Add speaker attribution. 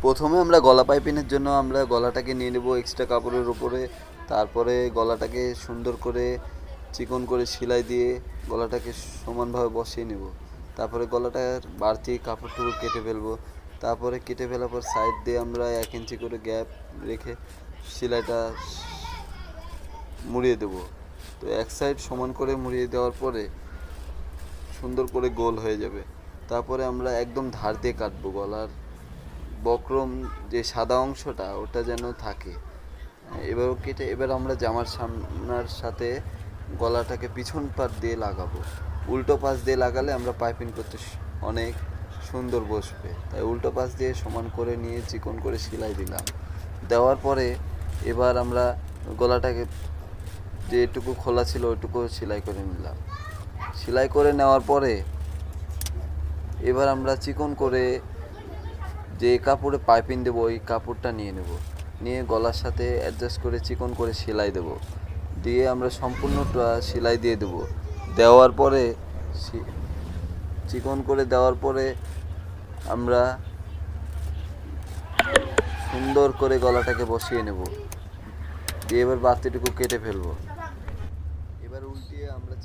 Speaker 1: প্রথমে আমরা গলা পাইপিংয়ের জন্য আমরা গলাটাকে নিয়ে নেব এক্সট্রা কাপড়ের উপরে। তারপরে গলাটাকে সুন্দর করে চিকন করে সেলাই দিয়ে গলাটাকে সমানভাবে বসিয়ে নেব। তারপরে গলাটার বাড়তি কাপড়টুকু কেটে ফেলবো। তারপরে কেটে ফেলার পর সাইড দিয়ে আমরা 1 ইঞ্চি করে গ্যাপ রেখে সেলাইটা মুড়িয়ে দেব। তো এক সাইড সমান করে মুড়িয়ে দেওয়ার পরে সুন্দর করে গোল হয়ে যাবে। তারপরে আমরা একদম ধার দিয়ে কাটবো, গলার বক্রম যে সাদা অংশটা ওটা যেন থাকে। এবার কেটে এবার আমরা জামার সামনার সাথে গলাটাকে পিছন পাশ দিয়ে লাগাবো। উল্টো পাশ দিয়ে লাগালে আমরা পাইপিং করতে অনেক সুন্দর বসবে, তাই উল্টো পাশ দিয়ে সমান করে নিয়ে চিকন করে সেলাই দিলাম। দেওয়ার পরে এবার আমরা গলাটাকে যেটুকু খোলা ছিল ওইটুকু সেলাই করে নিলাম। সেলাই করে নেওয়ার পরে এবার আমরা চিকন করে যে কাপড়ে পাইপিং দেবো ওই কাপড়টা নিয়ে নেব, নিয়ে গলার সাথে অ্যাডজাস্ট করে চিকন করে সেলাই দেব। দিয়ে আমরা সম্পূর্ণটা সেলাই দিয়ে দেবো। দেওয়ার পরে চিকন করে দেওয়ার পরে আমরা সুন্দর করে গলাটাকে বসিয়ে নেব। দিয়ে এবার বাড়তিটুকু কেটে ফেলবো। এবার উল্টিয়ে আমরা